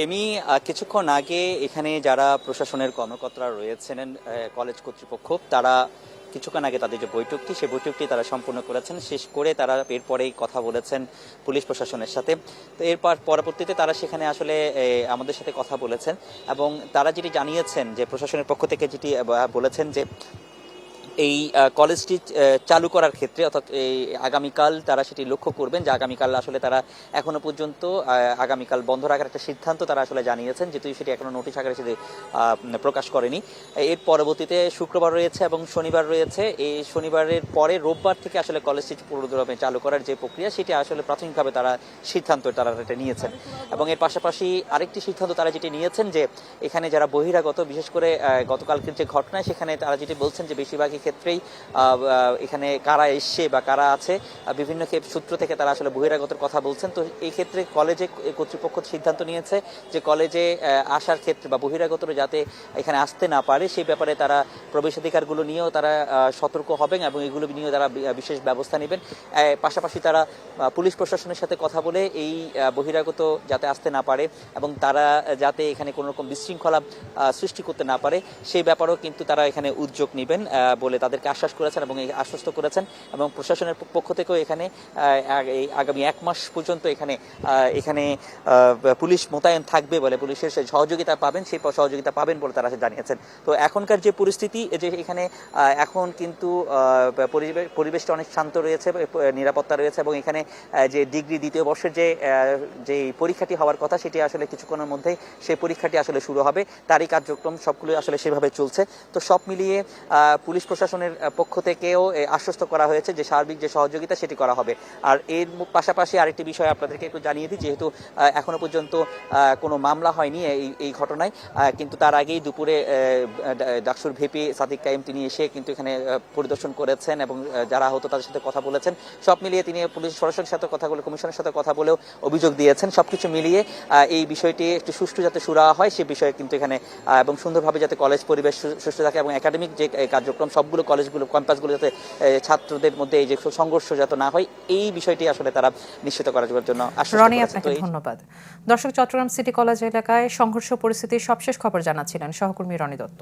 এমি কিছুক্ষণ আগে এখানে যারা প্রশাসনের কর্মকর্তারা রয়েছেন, কলেজ কর্তৃপক্ষ, তারা কিছুক্ষণ আগে তাদের যে বৈঠকটি, সেই বৈঠকটি তারা সম্পূর্ণ করেছেন। শেষ করে তারা এরপরেই কথা বলেছেন পুলিশ প্রশাসনের সাথে। তো এরপর পরবর্তীতে তারা সেখানে আসলে আমাদের সাথে কথা বলেছেন এবং তারা যেটি জানিয়েছেন যে প্রশাসনের পক্ষ থেকে যেটি বলেছেন যে এই কলেজটি চালু করার ক্ষেত্রে, অর্থাৎ এই আগামীকাল তারা সেটি লক্ষ্য করবেন যে আগামীকাল আসলে তারা এখনো পর্যন্ত আগামীকাল বন্ধ রাখার একটা সিদ্ধান্ত তারা আসলে জানিয়েছেন, যেহেতু সেটি এখনো নোটিশ আকারে সেটি প্রকাশ করেনি। এর পরবর্তীতে শুক্রবার রয়েছে এবং শনিবার রয়েছে। এই শনিবারের পরে রোববার থেকে আসলে কলেজটি পুরোদমে চালু করার যে প্রক্রিয়া, সেটি আসলে প্রাথমিকভাবে তারা সিদ্ধান্ত তারা এটা নিয়েছেন। এবং এর পাশাপাশি আরেকটি সিদ্ধান্ত তারা যেটি নিয়েছেন যে এখানে যারা বহিরাগত, বিশেষ করে গতকালকের যে ঘটনা, সেখানে তারা যেটি বলছেন যে বেশিরভাগই ক্ষেত্রেই এখানে কারা এসছে বা কারা আছে, বিভিন্ন সূত্র থেকে তারা আসলে বহিরাগতের কথা বলছেন। তো এই ক্ষেত্রে কলেজে কর্তৃপক্ষ সিদ্ধান্ত নিয়েছে যে কলেজে আসার ক্ষেত্রে বা বহিরাগতরা যাতে এখানে আসতে না পারে, সেই ব্যাপারে তারা প্রবেশাধিকারগুলো নিয়েও তারা সতর্ক হবেন এবং এগুলো নিয়েও তারা বিশেষ ব্যবস্থা নেবেন। পাশাপাশি তারা পুলিশ প্রশাসনের সাথে কথা বলে এই বহিরাগত যাতে আসতে না পারে এবং তারা যাতে এখানে কোনো রকম বিশৃঙ্খলা সৃষ্টি করতে না পারে, সেই ব্যাপারেও কিন্তু তারা এখানে উদ্যোগ নেবেন বলে তাদেরকে আশ্বাস করেছেন এবং আশ্বস্ত করেছেন। এবং প্রশাসনের পক্ষ থেকেও এখানে আগামী 1 মাস পর্যন্ত এখানে পুলিশ মোতায়েন থাকবে বলে, পুলিশের সহযোগিতা পাবেন, সেই সহযোগিতা পাবেন বলে তারা জানিয়েছেন। তো এখনকার যে পরিস্থিতি, যে এখানে এখন কিন্তু পরিবেশটা অনেক শান্ত রয়েছে, নিরাপত্তা রয়েছে এবং এখানে যে ডিগ্রি দ্বিতীয় বর্ষের যে পরীক্ষাটি হওয়ার কথা, সেটি আসলে কিছুক্ষণের মধ্যেই সেই পরীক্ষাটি আসলে শুরু হবে। তারই কার্যক্রম সবগুলো আসলে সেভাবে চলছে। তো সব মিলিয়ে পুলিশ প্রশাসনের পক্ষ থেকেও আশ্বস্ত করা হয়েছে যে সার্বিক যে সহযোগিতা সেটি করা হবে। আর এর পাশাপাশি আরেকটি বিষয় আপনাদেরকে একটু জানিয়ে দিই, যেহেতু এখনো পর্যন্ত কোনো মামলা হয়নি এই ঘটনায়, কিন্তু তার আগেই দুপুরে ডাকসুর ভিপি সাদিক কাইম তিনি এসে কিন্তু এখানে পরিদর্শন করেছেন এবং যারা আহত তাদের সাথে কথা বলেছেন। সব মিলিয়ে তিনি পুলিশ সরাসরি সাথে কথা বলে, কমিশনের সাথে কথা বলেও অভিযোগ দিয়েছেন। সবকিছু মিলিয়ে এই বিষয়টি একটু সুষ্ঠু যাতে সুরাহা হয়, সে বিষয়ে কিন্তু এখানে এবং সুন্দরভাবে যাতে কলেজ পরিবেশ সুষ্ঠু থাকে এবং একাডেমিক যে কার্যক্রম সবগুলো কলেজগুলো ক্যাম্পাসগুলো যাতে ছাত্রদের মধ্যে এই যে সংঘর্ষ যাতে না হয়, এই বিষয়টি আসলে তারা নিশ্চিত করার জন্য রনি, আপনাকে ধন্যবাদ। দর্শক, চট্টগ্রাম সিটি কলেজ এলাকায় সংঘর্ষ পরিস্থিতির সবশেষ খবর জানাচ্ছিলেন সহকর্মী রনি দত্ত।